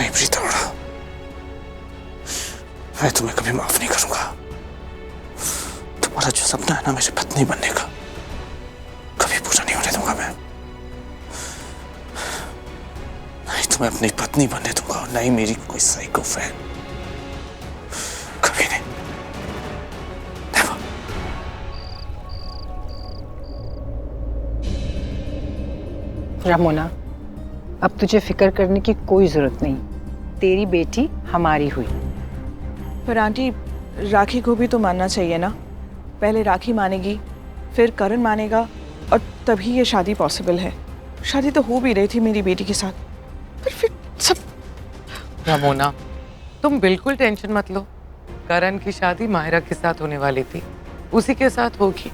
नहीं प्रीता, मैं तुम्हें कभी माफ नहीं करूंगा। तुम्हारा जो सपना है ना मेरी पत्नी बनने का, कभी पूरा नहीं होने दूंगा मैं। नहीं तुम्हें अपनी पत्नी बनने दूंगा, और नहीं मेरी कोई साइको फ्रेंड, कभी नहीं। Never। रामोना, अब तुझे फिक्र करने की कोई जरूरत नहीं। तेरी बेटी हमारी हुई। पर आंटी, राखी को भी तो मानना चाहिए ना। पहले राखी मानेगी, फिर करण मानेगा, और तभी ये शादी पॉसिबल है। शादी तो हो भी रही थी मेरी बेटी के साथ, पर फिर सब। रामोना, तुम बिल्कुल टेंशन मत लो। करण की शादी माहिरा के साथ होने वाली थी, उसी के साथ होगी।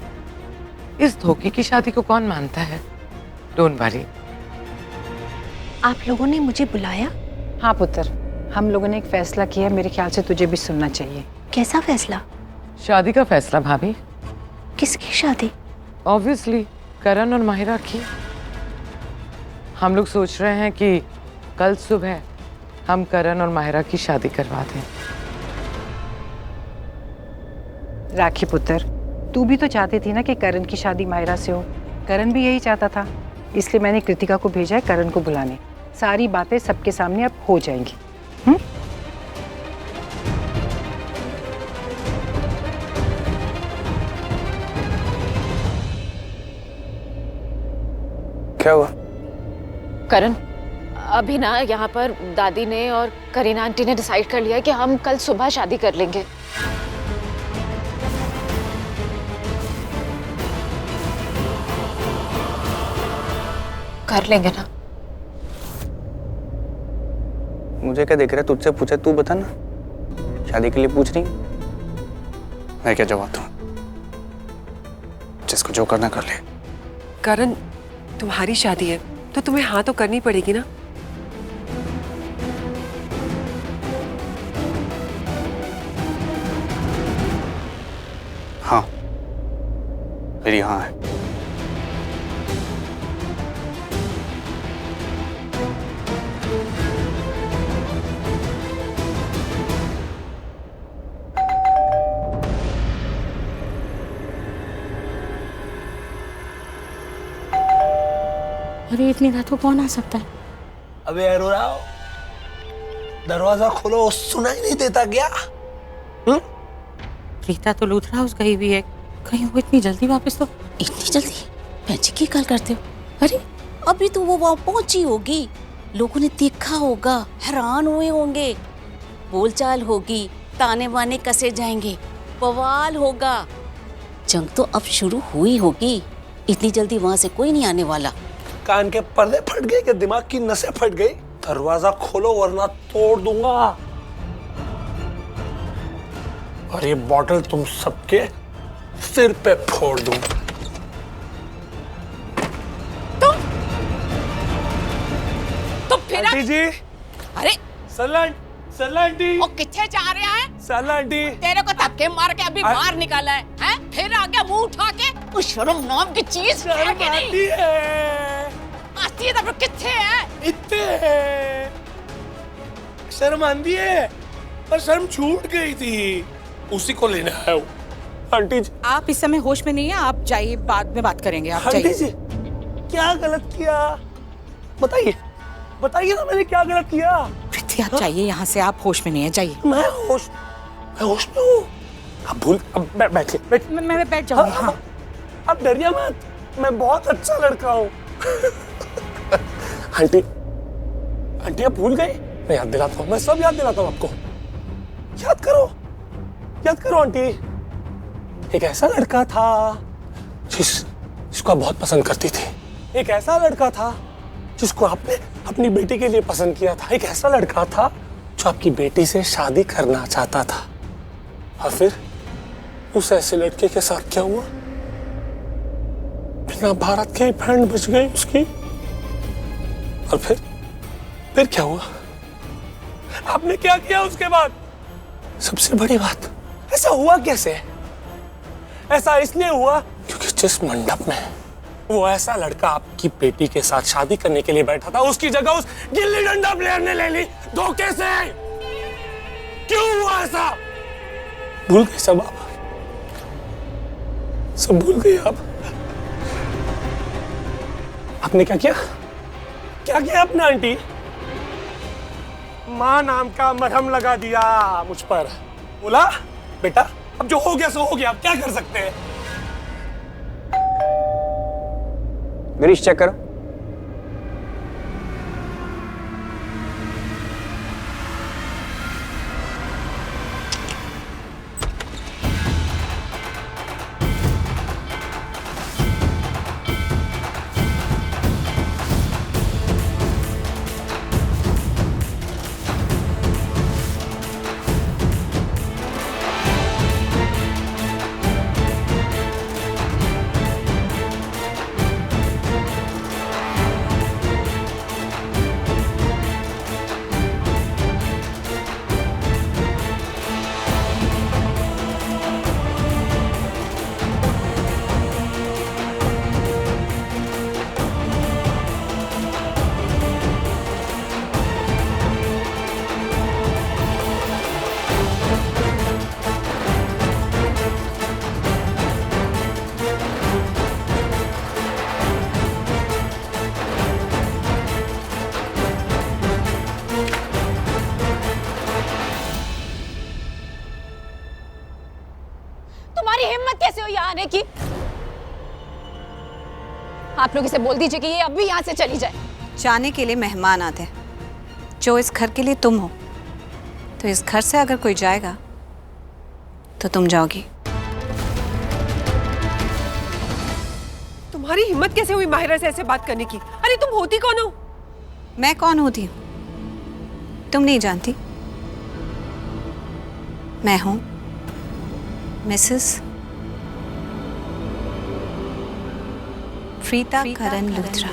इस धोखे की शादी को कौन मानता है? Don't worry. आप लोगों ने मुझे बुलाया? हाँ पुत्र, हम लोगों ने एक फैसला किया, मेरे ख्याल से तुझे भी सुनना चाहिए। कैसा फैसला? शादी का फैसला भाभी। किसकी शादी? ऑब्वियसली करण और माहिरा की। हम लोग सोच रहे हैं कि कल सुबह हम करण और माहिरा की शादी करवा दें। राखी पुत्र, तू भी तो चाहती थी ना कि करण की शादी माहिरा से हो। करण भी यही चाहता था, इसलिए मैंने कृतिका को भेजा है करण को बुलाने। सारी बातें सबके सामने अब हो जाएंगी। क्या हुआ? करण, अभी ना यहाँ पर दादी ने और करीना आंटी ने डिसाइड कर लिया है कि हम कल सुबह शादी कर लेंगे। कर लेंगे ना? मुझे क्या देख रहा है? तुझसे पूछा, तू बता ना। शादी के लिए पूछ रही? मैं क्या जवाब दूं? जिसको जो करना कर ले। करण, तुम्हारी शादी है तो तुम्हें हाँ तो करनी पड़ेगी ना। हाँ, मेरी हाँ है। अरे इतनी रात को कौन आ सकता है? अबे अरोरा, दरवाजा खोलो, सुनाई नहीं देता क्या? प्रीता तो लूथरा हाउस गई हुई है, कहीं वो इतनी जल्दी वापस? तो इतनी जल्दी पैंची की कॉल करते हो? अरे अभी तो वो वहाँ पहुंची होगी, लोगों ने देखा होगा, हैरान हुए होंगे, बोलचाल होगी, ताने बाने कसे जाएंगे, बवाल होगा। जंग तो अब शुरू हुई होगी, इतनी जल्दी वहाँ से कोई नहीं आने वाला। कान के पर्दे फट गए कि दिमाग की नसें फट गई? दरवाजा खोलो वरना तोड़ दूंगा, और ये बॉटल तुम सबके सिर पे फोड़ दूं। तो फिर आंटी जी। अरे सल्ला आंटी। वो किथे जा रहा है? सल्ला आंटी। तेरे को धक्के मार के अभी बाहर निकाला है, हैं? फिर आ गया मुंह उठा के। वो शर्म नाम की चीज है कि नहीं? आती है तो फिर किथे है? इतने है। शर्म आंदी है, पर शर्म छूट गई थी, उसी को लेना है वो। आंटी जी। आप इस समय होश में नहीं है, आप जाइए, बाद में बात करेंगे। आप आंटी जाइए। जी, क्या गलत किया? बताइए, बताइए ना, मैंने क्या गलत किया? पृथ्वी, आप जाइए यहाँ से, आप होश में नहीं है, जाइए। मैं होश में हूँ। अब भूल, अब बैठिए। मैं बैठ जाऊंगी। हाँ, अब डरिए मत, मैं बहुत अच्छा लड़का हूँ। आंटी, आंटी आप भूल गए? मैं याद दिलाता हूँ, मैं सब याद दिलाता हूँ आपको। याद करो आंटी। एक ऐसा लड़का था जिसको आप बहुत पसंद करती थी। एक ऐसा लड़का था जिसको आपने अपनी बेटी के लिए पसंद किया था। एक ऐसा लड़का था जो आपकी बेटी से शादी करना चाहता था। और फिर उस ऐसे लड़के के साथ क्या हुआ? बिना भारत के बैंड बज गई उसकी। और फिर क्या हुआ? आपने क्या किया उसके बाद? सबसे बड़ी बात, ऐसा हुआ कैसे? ऐसा इसलिए हुआ क्योंकि जिस मंडप में वो ऐसा लड़का आपकी बेटी के साथ शादी करने के लिए बैठा था, उसकी जगह उस गिल्ली डंडा प्लेयर ने ले ली धोखे से। क्यों हुआ ऐसा? भूल गए सब आप, सब भूल गए आप। आपने क्या किया? क्या किया आपने आंटी? माँ नाम का मरहम लगा दिया मुझ पर। बोला बेटा अब जो हो गया सो हो गया, अब क्या कर सकते हैं। गिरीश चेक करो। तुम्हारी हिम्मत कैसे हुई यहाँ आने की? आप लोग इसे बोल दीजिए कि ये अभी यहाँ से चली जाए। जाने के लिए मेहमान आते हैं, जो इस घर के लिए तुम हो। तो इस घर से अगर कोई जाएगा तो तुम जाओगी। तुम्हारी हिम्मत कैसे हुई माहिरा से ऐसे बात करने की? अरे तुम होती कौन हो? मैं कौन होती हूँ तुम नहीं जानती? मैं हूँ मिसेस प्रीता करण लूथरा।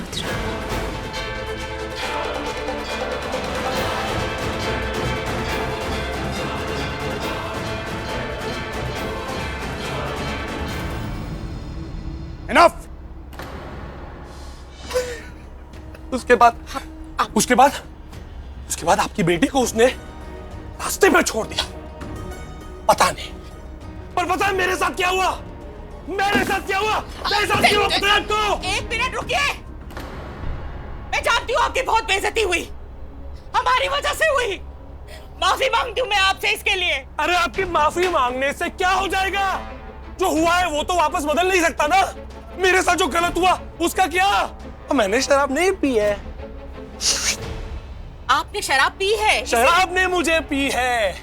Enough! उसके बाद आपकी बेटी को उसने रास्ते में छोड़ दिया। पता नहीं, पर पता है मेरे साथ क्या हुआ? मेरे साथ क्या हुआ? मेरे साथ क्या हुआ पता है आपको? एक मिनट रुकिए। मैं जानती हूँ आपकी बहुत बेइज्जती हुई, हमारी वजह से हुई। माफी मांगती हूँ मैं आपसे इसके लिए। अरे आपकी माफी मांगने से क्या हो जाएगा? जो हुआ है वो तो वापस बदल नहीं सकता ना। मेरे साथ जो गलत हुआ उसका क्या? मैंने शराब नहीं पी है। आपने शराब पी है? शराब ने मुझे पी है।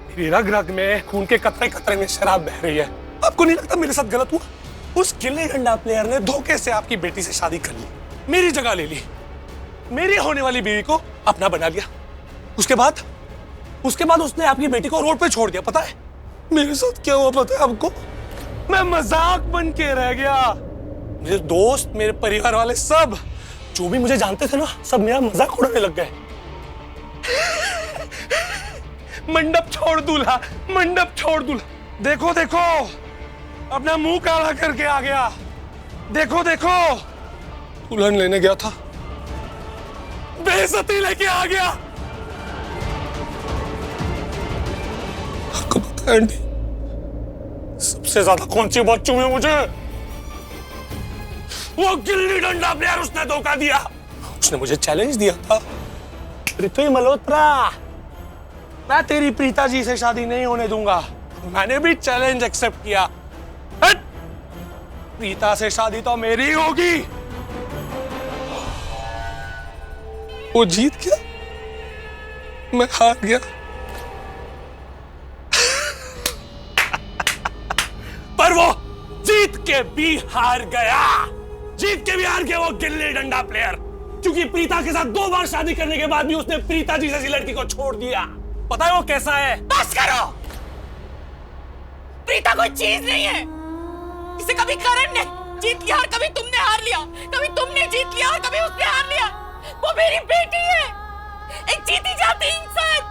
मेरी रग रग में खून के कतरे कतरे में शराब बह रही है। आपको नहीं लगता मेरे साथ गलत हुआ? उस गिल्ली डंडा प्लेयर ने धोखे से आपकी बेटी से शादी कर ली, मेरी जगह ले ली, मेरी होने वाली बीवी को अपना बना लिया। उसके बाद उसने आपकी बेटी को रोड पे छोड़ दिया। पता है मेरे साथ क्या हुआ? पता है आपको? मैं मजाक बन के रह गया। मेरे दोस्त, मेरे परिवार वाले सब जो भी मुझे जानते थे ना, सब मेरा मजाक उड़ाने लग गए। मंडप छोड़ दूल्हा, मंडप छोड़ दूल्हा। देखो देखो अपना मुंह काला करके आ गया। देखो देखो दुल्हन लेने गया था, बेइज्जती लेके आ गया। आपको पता है आंटी, सबसे ज्यादा कौन सी बात चुभी मुझे? वो गिल्ली डंडा प्लेयर, उसने धोखा दिया। उसने मुझे चैलेंज दिया था, पृथ्वी मल्होत्रा मैं तेरी प्रीता जी से शादी नहीं होने दूंगा। मैंने भी चैलेंज एक्सेप्ट किया। प्रीता से शादी तो मेरी होगी। वो जीत गया, मैं हार गया। पर वो जीत के भी हार गया, जीत के भी हार गया वो गिल्ली डंडा प्लेयर। क्योंकि प्रीता के साथ 2 बार शादी करने के बाद भी उसने प्रीता जी जैसी लड़की को छोड़ दिया। पता है वो कैसा है? बस करो। प्रीता कोई चीज नहीं है जिसे कभी करण ने जीत लिया और कभी तुमने हार लिया, कभी तुमने जीत लिया और कभी उसने हार लिया। वो मेरी बेटी है, एक जीती जाती इंसान।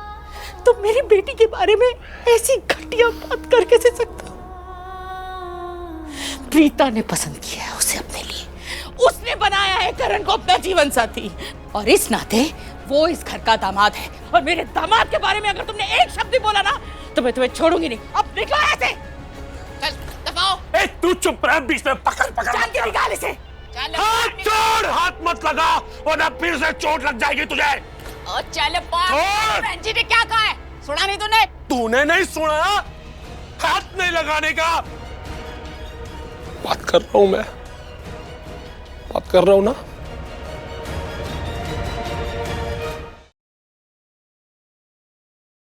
तुम मेरी बेटी के बारे में ऐसी घटिया बात कर कैसे सकते हो? प्रीता ने पसंद किया है उसे अपने लिए, उसने बनाया है करण को अपना जीवन साथी और इस नाते वो इस घर का दामाद है। और मेरे दामाद के बारे में अगर तुमने एक शब्द भी बोला ना तो मैं तुम्हें छोड़ूंगी नहीं। अब निकलो ऐसे, चल दबाओ। ए तू चुप रह, बीच में पकड़ पकड़ चल के निकाल इसे। हाथ छोड़, हाथ मत लगा वरना फिर से चोट लग जाएगी तुझे। और चल बहन जी ने क्या कहा है सुना नहीं तूने? तूने नहीं सुना? हाथ नहीं लगाने का बात कर रहा हूं मैं, बात कर रहा हूं ना।